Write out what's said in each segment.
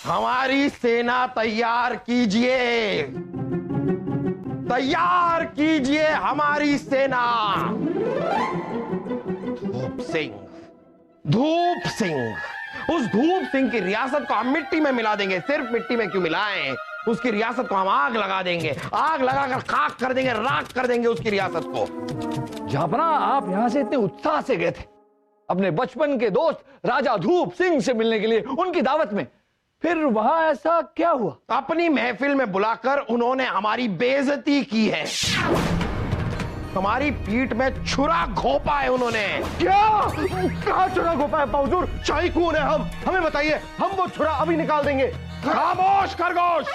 हमारी सेना तैयार कीजिए, तैयार कीजिए हमारी सेना। धूप सिंह, धूप सिंह, उस धूप सिंह की रियासत को हम मिट्टी में मिला देंगे। सिर्फ मिट्टी में क्यों मिलाएं, उसकी रियासत को हम आग लगा देंगे, आग लगाकर खाक कर देंगे, राख कर देंगे उसकी रियासत को। जहापना, आप यहां से इतने उत्साह से गए थे अपने बचपन के दोस्त राजा धूप सिंह से मिलने के लिए, उनकी दावत में, फिर वहां ऐसा क्या हुआ? अपनी महफिल में बुलाकर उन्होंने हमारी बेइज्जती की है, हमारी पीठ में छुरा घोंपा है उन्होंने। क्या? कहां छुरा घोंपा है हुजूर? शाही कौन है हम? हमें बताइए, हम वो छुरा अभी निकाल देंगे। खामोश खरगोश,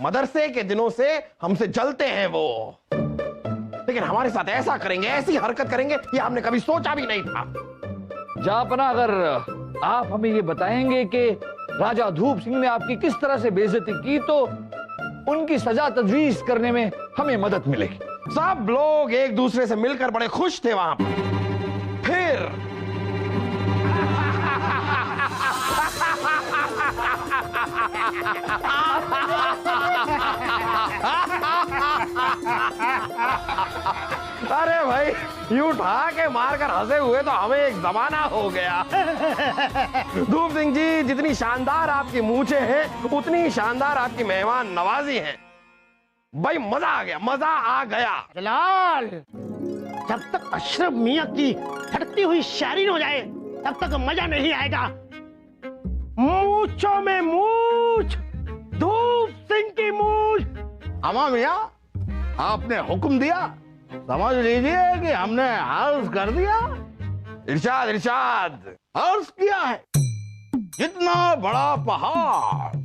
मदरसे के दिनों से हमसे जलते हैं वो, लेकिन हमारे साथ ऐसा करेंगे, ऐसी हरकत करेंगे, ये हमने कभी सोचा भी नहीं था। जहापना, अगर आप हमें ये बताएंगे कि राजा धूप सिंह ने आपकी किस तरह से बेइज्जती की, तो उनकी सजा तजवीज करने में हमें मदद मिलेगी। सब लोग एक दूसरे से मिलकर बड़े खुश थे वहां पर। फिर अरे भाई, यूं उठा के मारकर हंसे हुए तो हमें एक जमाना हो गया। धूप सिंह जी, जितनी शानदार आपकी मूंछें हैं, उतनी शानदार आपकी मेहमान नवाजी है। भाई मजा आ गया, मजा आ गया। जलाल, जब तक अशरफ मियां की फटती हुई शायरी न हो जाए, तब तक मजा नहीं आएगा। मूंछों में मूंछ, धूप सिंह की मूंछ। अमा मियां, आपने हुक्म दिया, समझ लीजिए कि हमने अर्ज कर दिया। इरशाद, इरशाद। अर्ज किया है, जितना बड़ा पहाड़,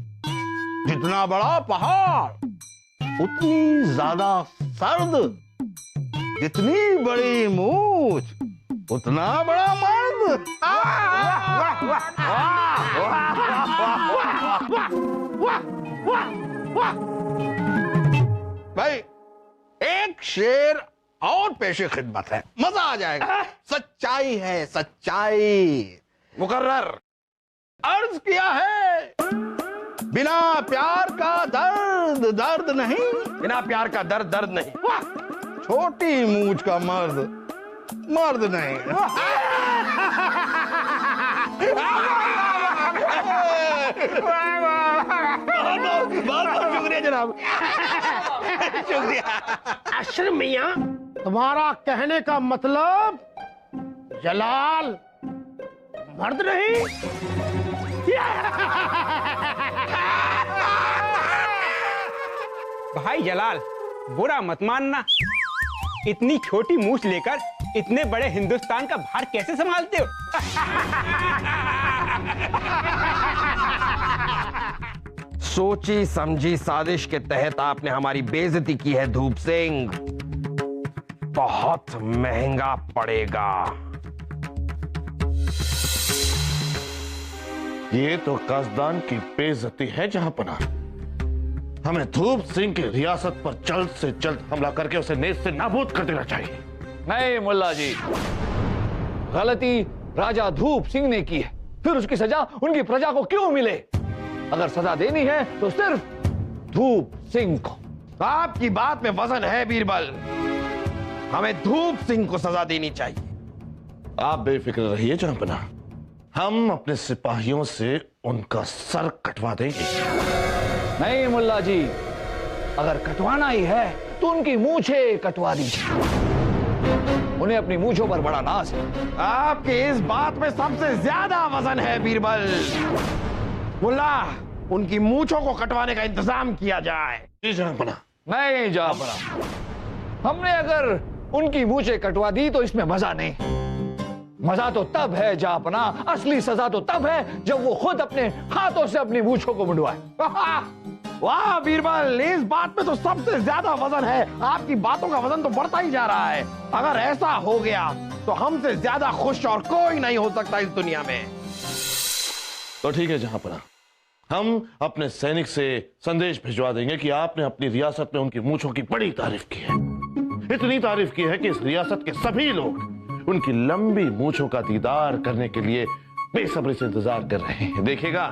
जितना बड़ा पहाड़ उतनी ज्यादा सर्द, जितनी बड़ी मूंछ उतना बड़ा मर्द। भाई, एक शेर और पेशे खिदमत है, मजा आ जाएगा। सच्चाई है, सच्चाई। मुकर्रर। अर्ज किया है, बिना प्यार का दर्द दर्द नहीं, बिना प्यार का दर्द दर्द नहीं। छोटी मूंछ का मर्द मर्द नहीं। बहुत शुक्रिया जनाब, शुक्रिया। अशरफ मियां, तुम्हारा कहने का मतलब जलाल मर्द नहीं? भाई जलाल, बुरा मत मानना, इतनी छोटी मूंछ लेकर इतने बड़े हिंदुस्तान का भार कैसे संभालते हो? सोची समझी साजिश के तहत आपने हमारी बेइज्जती की है धूप सिंह, बहुत महंगा पड़ेगा। ये तो कसदान की बेइज्जती है जहांपना। हमें धूप सिंह की रियासत पर जल्द से जल्द हमला करके उसे नेस्त से नाबूद कर देना चाहिए। नहीं मुल्ला जी, गलती राजा धूप सिंह ने की है, फिर उसकी सजा उनकी प्रजा को क्यों मिले? अगर सजा देनी है तो सिर्फ धूप सिंह को। आपकी बात में वजन है बीरबल, हमें धूप सिंह को सजा देनी चाहिए। आप बेफिक्र रहिए जहांपना, हम अपने सिपाहियों से उनका सर कटवा देंगे। नहीं मुल्ला जी, अगर कटवाना ही है तो उनकी मूंछें कटवा दीजिए, उन्हें अपनी मूंछों पर बड़ा नाज है। आपकी इस बात में सबसे ज्यादा वजन है बीरबल। मुल्ला, उनकी मूंछों को कटवाने का इंतजाम किया जाए। जी जहांपना। नहीं जहांपना, हमने अगर उनकी मूंछें कटवा दी तो इसमें मजा नहीं। मजा तो तब है जहांपना, असली सजा तो तब है जब वो खुद अपने हाथों से अपनी मूंछों को मुंडवाए। वाह बीरबल, इस बात में तो सबसे ज्यादा वजन है। आपकी बातों का वजन तो बढ़ता ही जा रहा है। अगर ऐसा हो गया तो हमसे ज्यादा खुश और कोई नहीं हो सकता इस दुनिया में। तो ठीक है जहांपना, हम अपने सैनिक से संदेश भिजवा देंगे कि आपने अपनी रियासत में उनकी मूंछों की बड़ी तारीफ की है। इतनी तारीफ की है कि इस रियासत के सभी लोग उनकी लंबी मूंछों का दीदार करने के लिए बेसब्री से इंतजार कर रहे हैं। देखिएगा,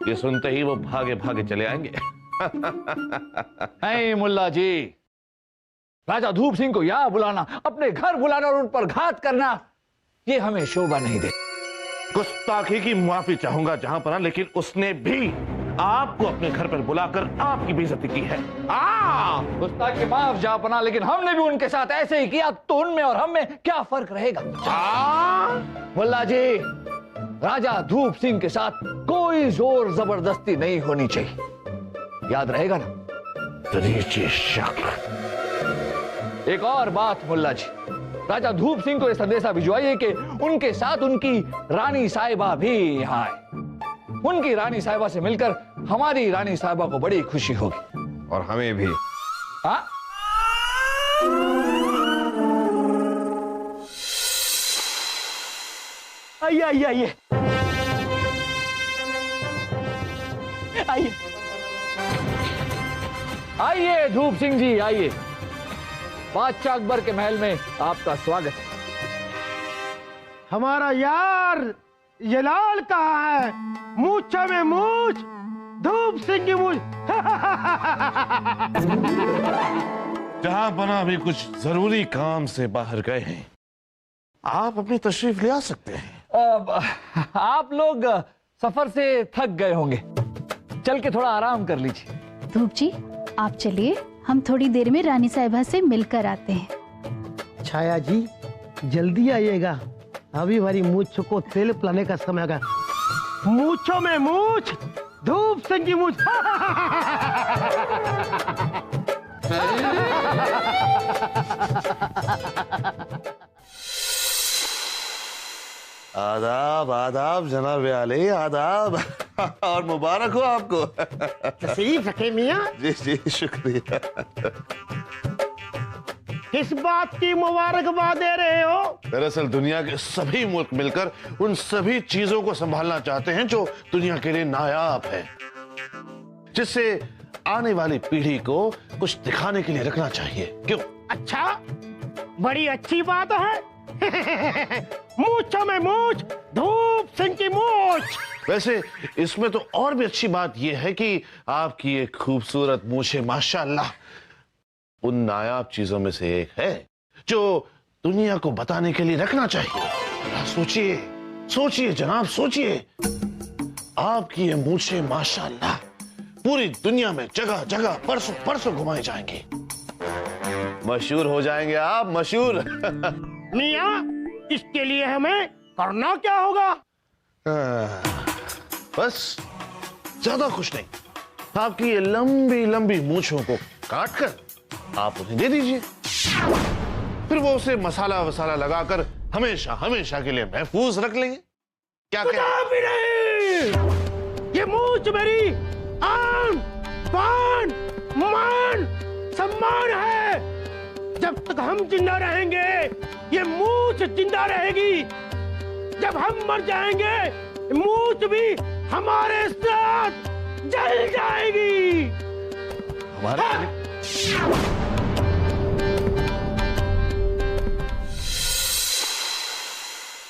ये सुनते ही वो भागे भागे चले आएंगे। नहीं मुल्ला जी, राजा धूप सिंह को यहां बुलाना, अपने घर बुलाना और उन पर घात करना, ये हमें शोभा नहीं दे। गुस्ताखी की माफी चाहूंगा जहां पर, लेकिन उसने भी आपको अपने घर पर बुलाकर आपकी बेइज्जती की है। गुस्ताखी माफ जापना, लेकिन हमने भी उनके साथ ऐसे ही किया, तो उनमें और हम में क्या फर्क रहेगा? मुल्ला जी, राजा धूप सिंह के साथ कोई जोर जबरदस्ती नहीं होनी चाहिए, याद रहेगा ना? दरीची शक। एक और बात मुल्ला जी, राजा धूप सिंह को यह संदेशा भिजवाइए कि उनके साथ उनकी रानी साहिबा भी यहाँ आए। उनकी रानी साहिबा से मिलकर हमारी रानी साहिबा को बड़ी खुशी होगी। और हमें भी। हाँ? आइए आइए आइए आइए आइए धूप सिंह जी, आइए। बादशाह अकबर के महल में आपका स्वागत है। हमारा यार जलाल कहाँ है? मूछा में मूछ, धूप सिंह की मूछ। जहां बना भी कुछ जरूरी काम से बाहर गए हैं, आप अपनी तशरीफ ले आ सकते हैं। आप लोग सफर से थक गए होंगे, चल के थोड़ा आराम कर लीजिए। धूप जी, आप चलिए, हम थोड़ी देर में रानी साहिबा से मिलकर आते हैं। छाया जी, जल्दी आइएगा, अभी हमारी मूछ को तेल पिलाने का समय होगा। मूछों में मूछ, धूप सिंह की मूछ। आदाब आदाब जनाब आले, आदाब। और मुबारक हो आपको। तशरीफ रखे मियाँ। जी जी, शुक्रिया। किस बात की मुबारकबाद दे रहे हो? दरअसल दुनिया के सभी मुल्क मिलकर उन सभी चीजों को संभालना चाहते हैं जो दुनिया के लिए नायाब है, जिससे आने वाली पीढ़ी को कुछ दिखाने के लिए रखना चाहिए। क्यों? अच्छा, बड़ी अच्छी बात है। मूछों में मूछ, धूप सिंह की मूछ। वैसे इसमें तो और भी अच्छी बात यह है कि आपकी ये खूबसूरत मूछें माशाअल्लाह उन नायाब चीजों में से एक है जो दुनिया को बताने के लिए रखना चाहिए। सोचिए सोचिए जनाब, सोचिए, आपकी ये मूछें माशाअल्लाह पूरी दुनिया में जगह जगह परसों परसों घुमाई जाएंगी, मशहूर हो जाएंगे आप, मशहूर। मियाँ, इसके लिए हमें करना क्या होगा? बस ज्यादा कुछ नहीं, आपकी ये लंबी लंबी मूछों को काट कर आप उन्हें दे दीजिए, फिर वो उसे मसाला वसाला लगाकर हमेशा हमेशा के लिए महफूज रख लेंगे। क्या भी नहीं, ये मूछ मेरी आन, बान, मान, सम्मान है। जब तक हम जिंदा रहेंगे ये मूछ जिंदा रहेगी, जब हम मर जाएंगे मूछ भी हमारे साथ जल जाएगी। हमारे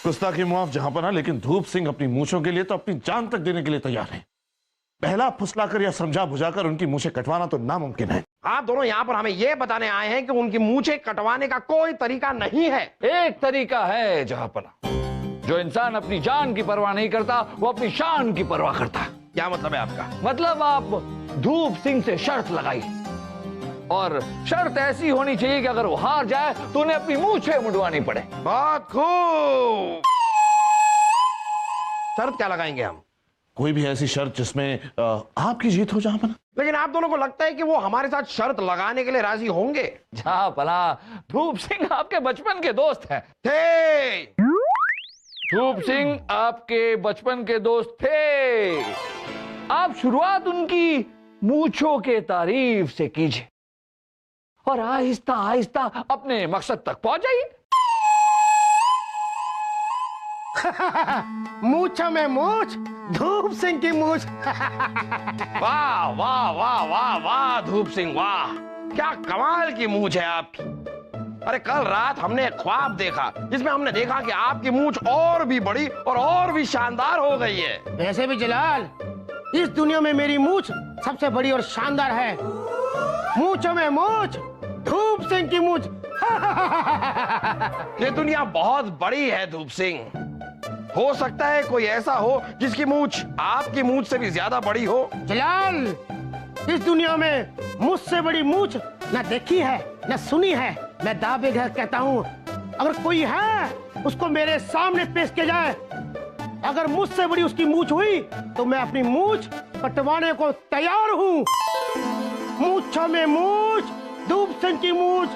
गुस्ताखी मुआफ जहां पर ना, लेकिन धूप सिंह अपनी मूछों के लिए तो अपनी जान तक देने के लिए तैयार है। पहला फुसलाकर या समझा बुझाकर उनकी मूछें कटवाना तो नामुमकिन है। आप दोनों यहाँ पर हमें यह बताने आए हैं कि उनकी मूछें कटवाने का कोई तरीका नहीं है। एक तरीका है जहांपना, जो इंसान अपनी जान की परवाह नहीं करता वो अपनी शान की परवाह करता है। क्या मतलब है आपका? मतलब आप धूप सिंह से शर्त लगाई, और शर्त ऐसी होनी चाहिए कि अगर वो हार जाए तो उन्हें अपनी मूछें मुंडवानी पड़े। बहुत खूब। शर्त क्या लगाएंगे हम? कोई भी ऐसी शर्त जिसमें आपकी जीत हो जहांपना। लेकिन आप दोनों को लगता है कि वो हमारे साथ शर्त लगाने के लिए राजी होंगे? जहांपना, धूप सिंह आपके बचपन के दोस्त हैं। थे। धूप सिंह आपके बचपन के दोस्त थे। आप शुरुआत उनकी मूछों के तारीफ से कीजिए और आहिस्ता आहिस्ता अपने मकसद तक पहुंच जाइए। मूछा में मूछ, धूप सिंह की मूछ। वाह वाह वाह वाह वाह धूप सिंह, वाह क्या कमाल की मूछ है आपकी। अरे कल रात हमने एक ख्वाब देखा जिसमें हमने देखा कि आपकी मूंछ और भी बड़ी और भी शानदार हो गई है। वैसे भी जलाल, इस दुनिया में मेरी मूंछ सबसे बड़ी और शानदार है। मूंछों में मूंछ, धूप सिंह की मूंछ। ये दुनिया बहुत बड़ी है धूप सिंह। हो सकता है कोई ऐसा हो जिसकी मूंछ आपकी मूंछ से भी ज्यादा बड़ी हो। जलाल, इस दुनिया में मुझसे बड़ी मूंछ न देखी है न सुनी है। मैं दावे घर कहता हूँ, अगर कोई है उसको मेरे सामने पेश किया जाए। अगर मुझसे बड़ी उसकी मूंछ हुई तो मैं अपनी मूंछ कटवाने को तैयार हूँ। मूंछों में मूंछ, धूप सिंह की मूंछ।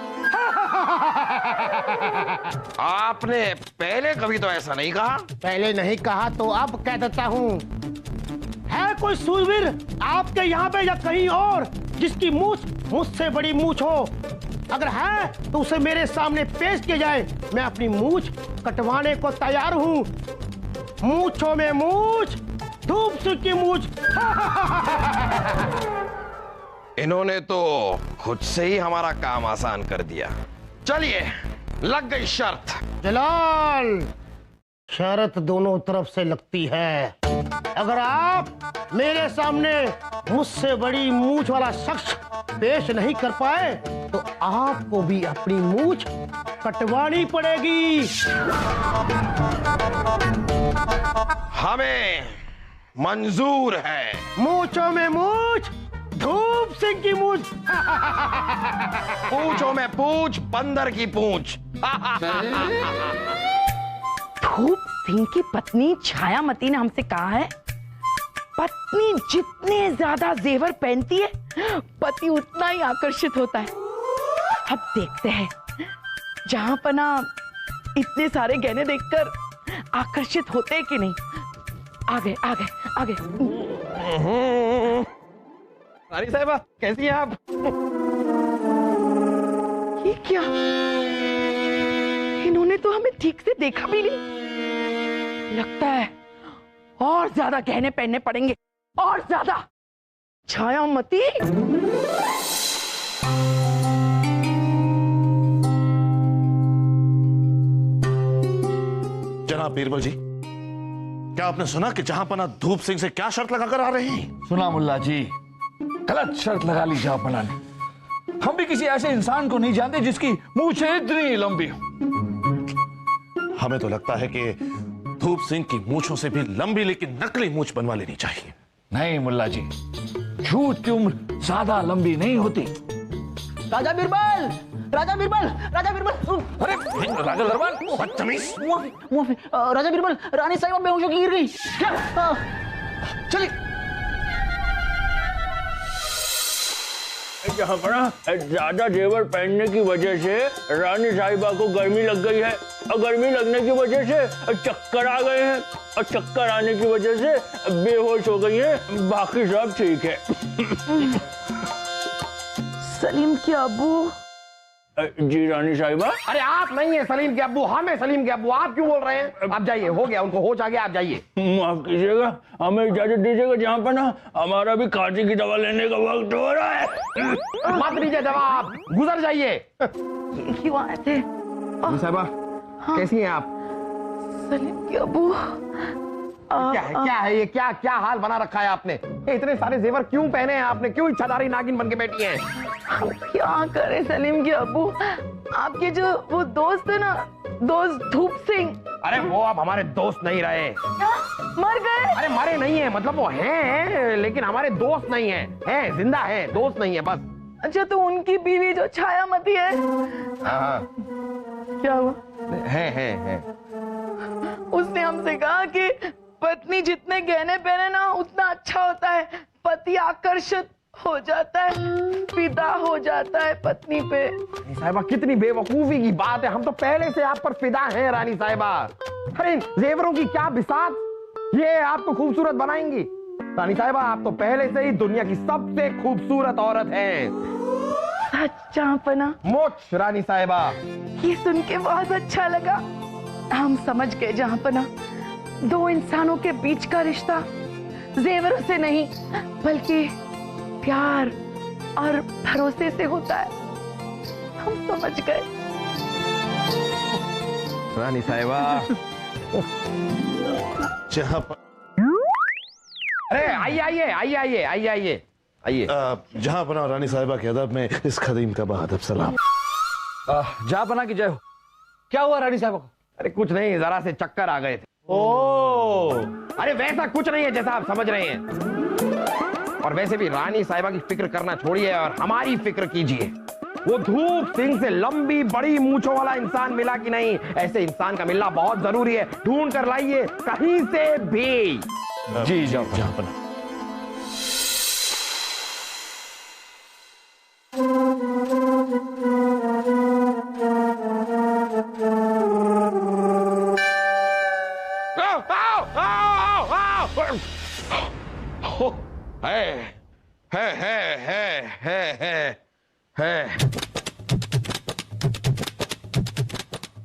आपने पहले कभी तो ऐसा नहीं कहा। पहले नहीं कहा तो अब कह देता हूँ। है कोई सूरवीर आपके यहाँ पे या कहीं और जिसकी मूंछ मुझसे बड़ी मूंछ हो? अगर है तो उसे मेरे सामने पेश किया जाए। मैं अपनी मूंछ कटवाने को तैयार हूँ। मूंछों में मूंछ, धूप सिंह की मूंछ। इन्होंने तो खुद से ही हमारा काम आसान कर दिया। चलिए, लग गई शर्त। जलाल, शर्त दोनों तरफ से लगती है। अगर आप मेरे सामने मुझसे बड़ी मूंछ वाला शख्स पेश नहीं कर पाए तो आपको भी अपनी मूंछ कटवानी पड़ेगी। हमें मंजूर है। मूंछों में मूंछ, धूप सिंह की मूंछ। पूंछों में पूंछ, बंदर की पूंछ। धूप सिंह की पत्नी छायामती ने हमसे कहा है, पत्नी जितने ज्यादा जेवर पहनती है पति उतना ही आकर्षित होता है। अब देखते हैं जहां पना इतने सारे गहने देखकर आकर्षित होते हैं कि नहीं। आगे आगे आगे। रानी साहिबा, कैसी हैं आप? ये क्या, इन्होंने तो हमें ठीक से देखा भी नहीं। लगता है और ज्यादा गहने पहनने पड़ेंगे, और ज्यादा। छायामती, जनाब बीरबल जी, क्या आपने सुना कि जहां पना धूप सिंह से क्या शर्त लगाकर आ रहे हैं? सुना मुल्ला जी, गलत शर्त लगा ली जहांपना ने। हम भी किसी ऐसे इंसान को नहीं जानते जिसकी मूंछ इतनी लंबी हो। हमें तो लगता है कि धूप सिंह की मूंछों से भी लंबी लेकिन नकली मूंछ बनवा लेनी चाहिए। नहीं मुल्ला जी, झूठ की उम्र ज्यादा लंबी नहीं होती। राजा बीरबल, राजा बीरबल, राजा बीरबल। अरे राजा दरबार, बदतमीज। राजा बीरबल, रानी साहिबा बेहोश होकर गिर गई। क्या? चलिए। जहाँ पर ज्यादा जेवर पहनने की वजह से रानी साहिबा को गर्मी लग गई है, और गर्मी लगने की वजह से चक्कर आ गए हैं, और चक्कर आने की वजह से बेहोश हो गई हैं। बाकी सब ठीक है। सलीम के अब्बू। जी रानी साहिबा। अरे आप नहीं है सलीम के अब्बू, हम है सलीम के अब्बू। आप क्यों बोल रहे हैं? आप जाइए, हो गया, उनको होश आ गया, आप जाइए। माफ कीजिएगा, हमें इजाजत दीजिएगा। जहाँ पर ना हमारा भी खांसी की दवा लेने का वक्त हो रहा है। मत लीजिए दवा, आप गुजर जाइए। क्यों आए थे? साहिबा, कैसी हैं आप? सलीम के अब्बू। क्या है ये? क्या क्या हाल बना रखा है आपने? इतने सारे जेवर क्यों पहने हैं आपने? क्यों इच्छाधारी नागिन बन के बैठी हैं? क्या करे सलीम के अब्बू, आपके जो वो दोस्त है ना, दोस्त धूप सिंह। अरे वो अब हमारे दोस्त नहीं रहे। क्या? मर गए? अरे मरे नहीं है, मतलब वो हैं लेकिन हमारे दोस्त नहीं हैं, जिंदा हैं, दोस्त नहीं है बस। अच्छा, तो उनकी बीवी जो छायामती है, हाँ, क्या हुआ? है। उसने हमसे कहा कि पत्नी जितने गहने पहने ना उतना अच्छा होता है, पति आकर्षित हो जाता है, फिदा हो जाता है पत्नी पे। रानी साहिबा, कितनी बेवकूफी की बात है। हम तो पहले से आप पर फिदा हैं रानी साहिबा। अरे जेवरों की क्या बिसात, ये आपको खूबसूरत बनाएंगी। रानी साहिबा, आप तो पहले से ही दुनिया की सबसे खूबसूरत औरत हैं। सच जहाँपना? मोच रानी साहिबा। ये सुन के बहुत अच्छा लगा। हम समझ गए जहाँपना, दो इंसानों के बीच का रिश्ता जेवरों से नहीं बल्कि प्यार और भरोसे से होता है। हम समझ गए। रानी साहिबा। जहां पर अरे आइए आइए आइए आइए आइए आइए आइए। जहां पना रानी साहिबा के अदब में इस खदीम का बहादुर सलाम। जहां बना की जय हो। क्या हुआ रानी साहब को? अरे कुछ नहीं, जरा से चक्कर आ गए थे। ओ, अरे वैसा कुछ नहीं है जैसा आप समझ रहे हैं। और वैसे भी रानी साहिबा की फिक्र करना छोड़िए और हमारी फिक्र कीजिए। वो धूप सिंह से लंबी बड़ी मूंछों वाला इंसान मिला कि नहीं? ऐसे इंसान का मिलना बहुत जरूरी है। ढूंढ कर लाइए कहीं से भी। जी जाओ। जहां पना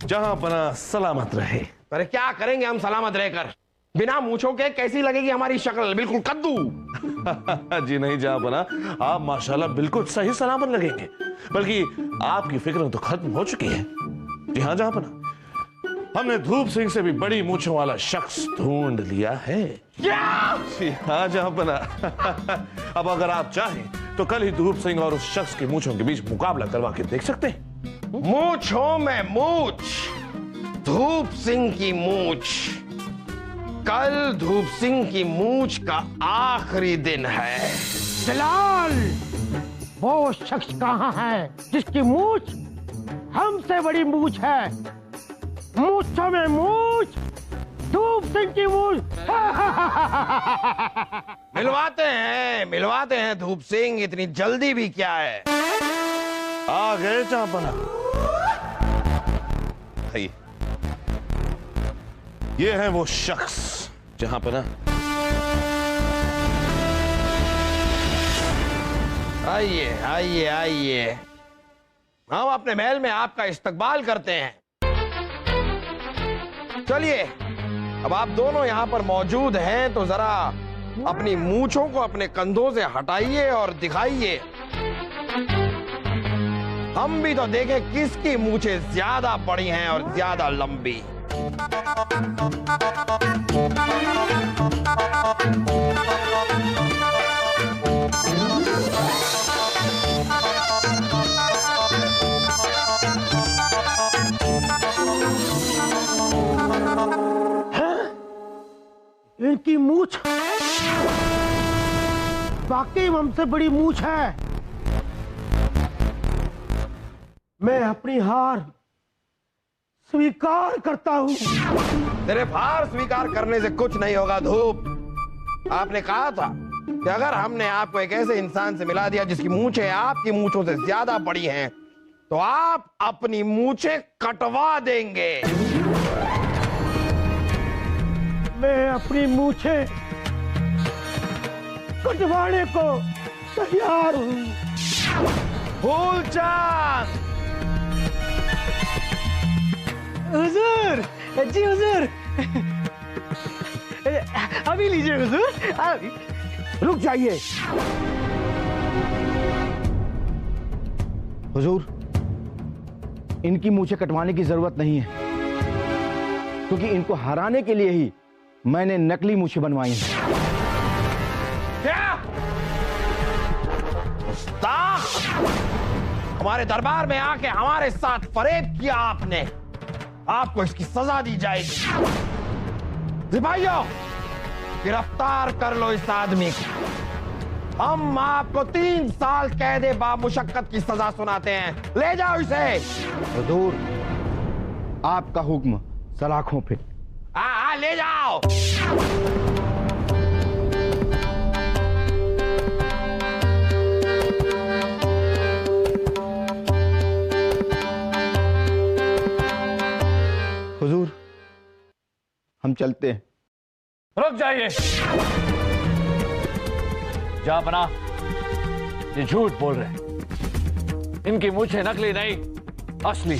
जहां पना सलामत रहे। अरे क्या करेंगे हम सलामत रहकर? बिना मूंछों के कैसी लगेगी हमारी शक्ल? बिल्कुल कद्दू। जी नहीं जहां पना, आप माशाल्लाह बिल्कुल सही सलामत लगेंगे। बल्कि आपकी फिक्र तो खत्म हो चुकी है। जी हाँ जहां पना, हमने धूप सिंह से भी बड़ी मूंछों वाला शख्स ढूंढ लिया है। क्या? जी हाँ जहां पना। अब अगर आप चाहें तो कल ही धूप सिंह और उस शख्स की मूंछों के बीच मुकाबला करवा के देख सकते हैं। मूंछों में मूंछ, धूप सिंह की मूंछ। कल धूप सिंह की मूंछ का आखिरी दिन है। जलाल, वो शख्स कहाँ है जिसकी मूंछ हमसे बड़ी मूंछ है? मूंछों में मूंछ, धूप सिंह की मूंछ। मिलवाते हैं धूप सिंह। इतनी जल्दी भी क्या है? आ गए जहां पना। आइए, ये है वो शख्स जहां पना। आइए आइए आइए, हम अपने महल में आपका इस्तकबाल करते हैं। चलिए, अब आप दोनों यहाँ पर मौजूद हैं तो जरा अपनी मूंछों को अपने कंधों से हटाइए और दिखाइए। हम भी तो देखें किसकी मूंछें ज्यादा बड़ी हैं और ज्यादा लंबी। इनकी मूंछ वाकई हमसे बड़ी मूंछ है। मैं अपनी हार स्वीकार करता हूं। सिर्फ हार स्वीकार करने से कुछ नहीं होगा धूप। आपने कहा था कि अगर हमने आपको एक ऐसे इंसान से मिला दिया जिसकी मूंछें आपकी मूंछों से ज्यादा बड़ी हैं, तो आप अपनी मूंछें कटवा देंगे। मैं अपनी मूंछें कटवाने को तैयार हूं। फूलचंद! हुजूर, जी हुजूर। अभी लीजिए हुजूर। अभी रुक जाइए हुजूर, इनकी मूंछें कटवाने की जरूरत नहीं है, क्योंकि इनको हराने के लिए ही मैंने नकली मूंछें बनवाई हैं। क्या? गुस्ताख! हमारे दरबार में आके हमारे साथ फरेब किया आपने। आपको इसकी सजा दी जाएगी। सिपाहियों, गिरफ्तार कर लो इस आदमी को। हम आपको 3 साल कैदे बामुशक्कत की सजा सुनाते हैं। ले जाओ इसे। हुजूर, आपका हुक्म सलाखों पे। हाँ, ले जाओ। हुजूर, हम चलते हैं। रुक जाइए। जहां पना, ये झूठ बोल रहे हैं। इनकी मूंछें नकली नहीं, असली।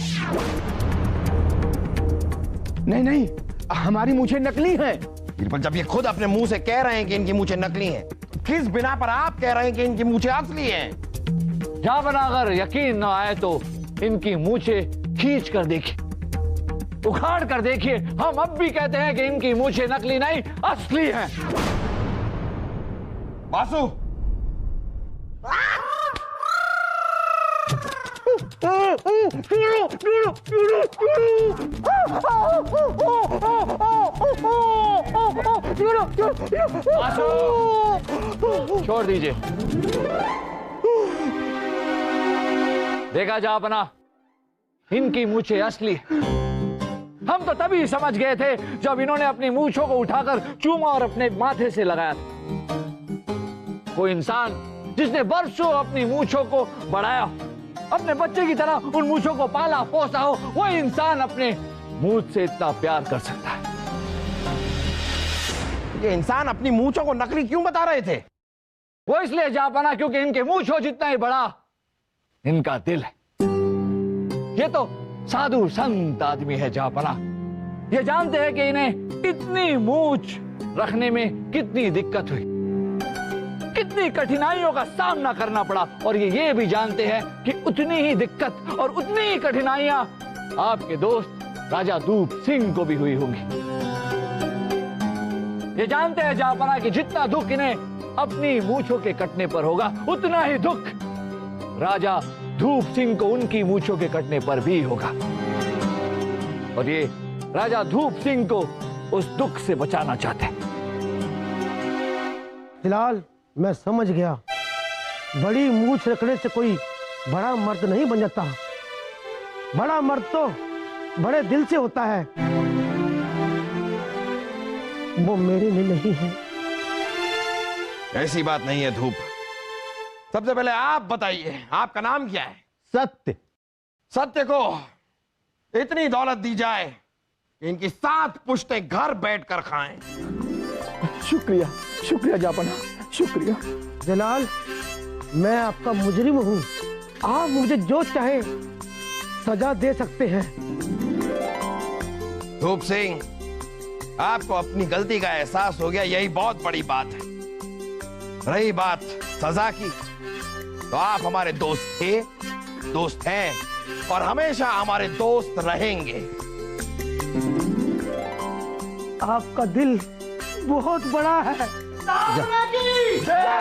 नहीं नहीं, हमारी मूंछें नकली हैं। बिल्कुल, जब ये खुद अपने मुंह से कह रहे हैं कि इनकी मूंछें नकली हैं, किस बिना पर आप कह रहे हैं कि इनकी मूंछें असली हैं? जहां बना अगर यकीन ना आए तो इनकी मूंछें खींच कर देखिए। उखाड़ कर देखिए, हम अब भी कहते हैं कि इनकी मूछें नकली नहीं असली हैं। वासु, छोड़ दीजिए। देखा जापना, इनकी मूछें असली। हम तो तभी समझ गए थे जब इन्होंने अपनी मूछों को उठाकर चूमा और अपने माथे से लगाया। कोई इंसान जिसने बरसों अपनी मूछों को बढ़ाया, अपने बच्चे की तरह उन मूछों को पाला पोसा हो, वो इंसान अपने मूछ से इतना प्यार कर सकता है। ये इंसान अपनी मूंछों को नकली क्यों बता रहे थे? वो इसलिए जापाना क्योंकि इनके मूछों जितना ही बड़ा इनका दिल है। ये तो साधु संत आदमी है जापाना। ये जानते हैं कि इन्हें इतनी मूछ रखने में कितनी दिक्कत हुई, कितनी कठिनाइयों का सामना करना पड़ा, और ये भी जानते हैं कि उतनी ही दिक्कत और उतनी ही कठिनाइयां आपके दोस्त राजा धूप सिंह को भी हुई होंगी। ये जानते हैं जापाना कि जितना दुख इन्हें अपनी मूछों के कटने पर होगा, उतना ही दुख राजा धूप सिंह को उनकी मूछों के कटने पर भी होगा। और ये राजा धूप सिंह को उस दुख से बचाना चाहते हैं। फिलहाल मैं समझ गया, बड़ी मूछ रखने से कोई बड़ा मर्द नहीं बन जाता। बड़ा मर्द तो बड़े दिल से होता है। वो मेरे लिए नहीं है। ऐसी बात नहीं है धूप। सबसे पहले आप बताइए, आपका नाम क्या है? सत्य। सत्य को इतनी दौलत दी जाए कि इनकी 7 पुश्तें घर बैठकर खाएं। शुक्रिया, शुक्रिया जापाना, शुक्रिया। जलाल, मैं आपका मुजरिम हूं। आप मुझे जो चाहे सजा दे सकते हैं। धूप सिंह, आपको अपनी गलती का एहसास हो गया, यही बहुत बड़ी बात है। रही बात सजा की, तो आप हमारे दोस्त थे, दोस्त हैं और हमेशा हमारे दोस्त रहेंगे। आपका दिल बहुत बड़ा है। जय!